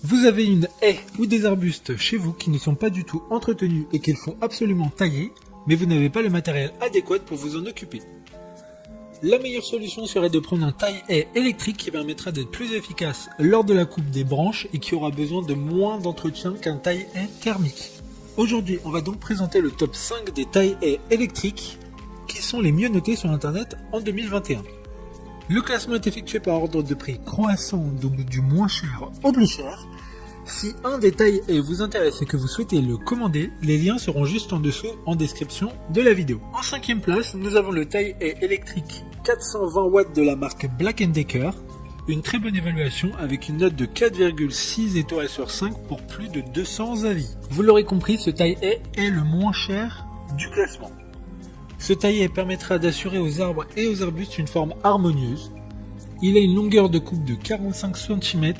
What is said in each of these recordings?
Vous avez une haie ou des arbustes chez vous qui ne sont pas du tout entretenus et qu'il faut absolument tailler, mais vous n'avez pas le matériel adéquat pour vous en occuper. La meilleure solution serait de prendre un taille-haie électrique qui permettra d'être plus efficace lors de la coupe des branches et qui aura besoin de moins d'entretien qu'un taille-haie thermique. Aujourd'hui, on va donc présenter le top 5 des taille-haies électriques qui sont les mieux notés sur internet en 2021. Le classement est effectué par ordre de prix croissant, donc du moins cher au plus cher. Si un des taille-haies vous intéresse et que vous souhaitez le commander, les liens seront juste en dessous en description de la vidéo. En 5e place, nous avons le taille-haie électrique 420 watts de la marque Black & Decker. Une très bonne évaluation avec une note de 4,6 étoiles sur 5 pour plus de 200 avis. Vous l'aurez compris, ce taille-haie est le moins cher du classement. Ce taille-haie permettra d'assurer aux arbres et aux arbustes une forme harmonieuse. Il a une longueur de coupe de 45 cm.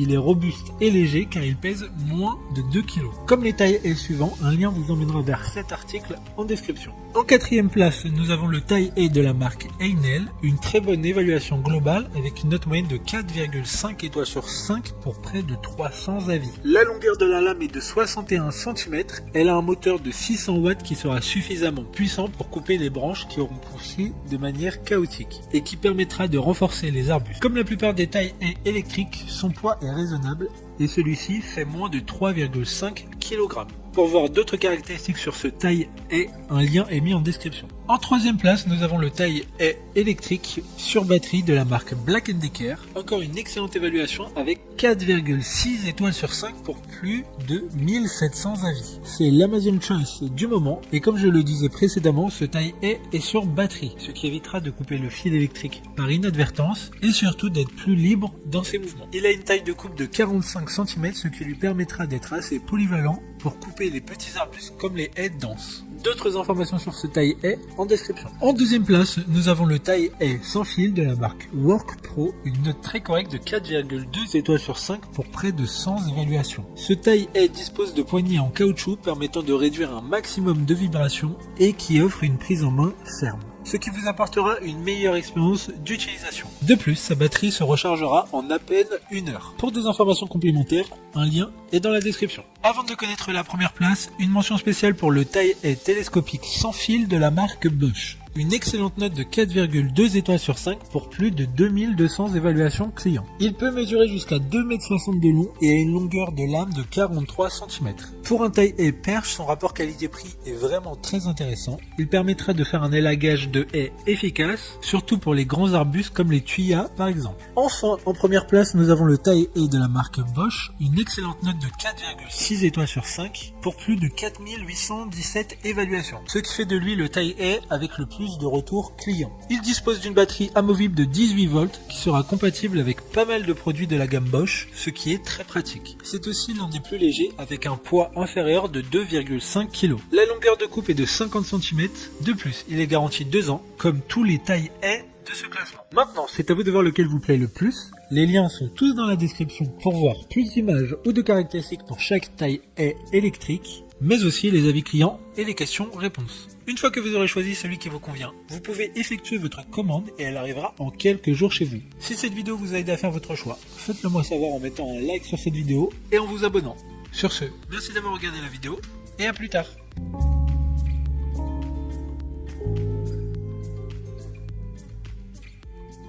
Il est robuste et léger car il pèse moins de 2 kg. Comme les taille-haies suivants, un lien vous emmènera vers cet article en description. En 4e place, nous avons le taille-haie de la marque Heinel, une très bonne évaluation globale avec une note moyenne de 4,5 étoiles sur 5 pour près de 300 avis. La longueur de la lame est de 61 cm, elle a un moteur de 600 watts qui sera suffisamment puissant pour couper les branches qui auront poussé de manière chaotique et qui permettra de renforcer les arbustes. Comme la plupart des taille-haies électriques, son poids est raisonnable et celui-ci fait moins de 3,5 kg. Pour voir d'autres caractéristiques sur ce taille-haie, un lien est mis en description. En 3e place, nous avons le taille-haie électrique sur batterie de la marque Black & Decker. Encore une excellente évaluation avec 4,6 étoiles sur 5 pour plus de 1700 avis. C'est l'Amazon Choice du moment et comme je le disais précédemment, ce taille-haie est sur batterie, ce qui évitera de couper le fil électrique par inadvertance et surtout d'être plus libre dans ses mouvements. Il a une taille de coupe de 45 cm, ce qui lui permettra d'être assez polyvalent pour couper les petits arbustes comme les haies denses. D'autres informations sur ce taille-haie en description. En 2e place, nous avons le taille-haie sans fil de la marque Work Pro, une note très correcte de 4,2 étoiles sur 5 pour près de 100 évaluations. Ce taille-haie dispose de poignées en caoutchouc permettant de réduire un maximum de vibrations et qui offre une prise en main ferme, ce qui vous apportera une meilleure expérience d'utilisation. De plus, sa batterie se rechargera en à peine 1 heure. Pour des informations complémentaires, un lien est dans la description. Avant de connaître la première place, une mention spéciale pour le taille-haie télescopique sans fil de la marque Bosch. Une excellente note de 4,2 étoiles sur 5 pour plus de 2200 évaluations clients. Il peut mesurer jusqu'à 2,60 m de long et a une longueur de lame de 43 cm. Pour un taille-haie perche, son rapport qualité-prix est vraiment très intéressant. Il permettra de faire un élagage de haies efficace, surtout pour les grands arbustes comme les tuyas par exemple. Enfin, en première place, nous avons le taille-haie de la marque Bosch, une excellente note de 4,6 étoiles sur 5 pour plus de 4817 évaluations. Ce qui fait de lui le taille-haie avec le plus de retours clients. Il dispose d'une batterie amovible de 18 volts qui sera compatible avec pas mal de produits de la gamme Bosch, ce qui est très pratique. C'est aussi l'un des plus légers avec un poids inférieur de 2,5 kg. La longueur de coupe est de 50 cm. De plus, il est garanti 2 ans, comme tous les taille-haies de ce classement. Maintenant, c'est à vous de voir lequel vous plaît le plus. Les liens sont tous dans la description pour voir plus d'images ou de caractéristiques pour chaque taille-haie électrique, mais aussi les avis clients et les questions-réponses. Une fois que vous aurez choisi celui qui vous convient, vous pouvez effectuer votre commande et elle arrivera en quelques jours chez vous. Si cette vidéo vous a aidé à faire votre choix, faites-le moi savoir en mettant un like sur cette vidéo et en vous abonnant. Sur ce, merci d'avoir regardé la vidéo et à plus tard.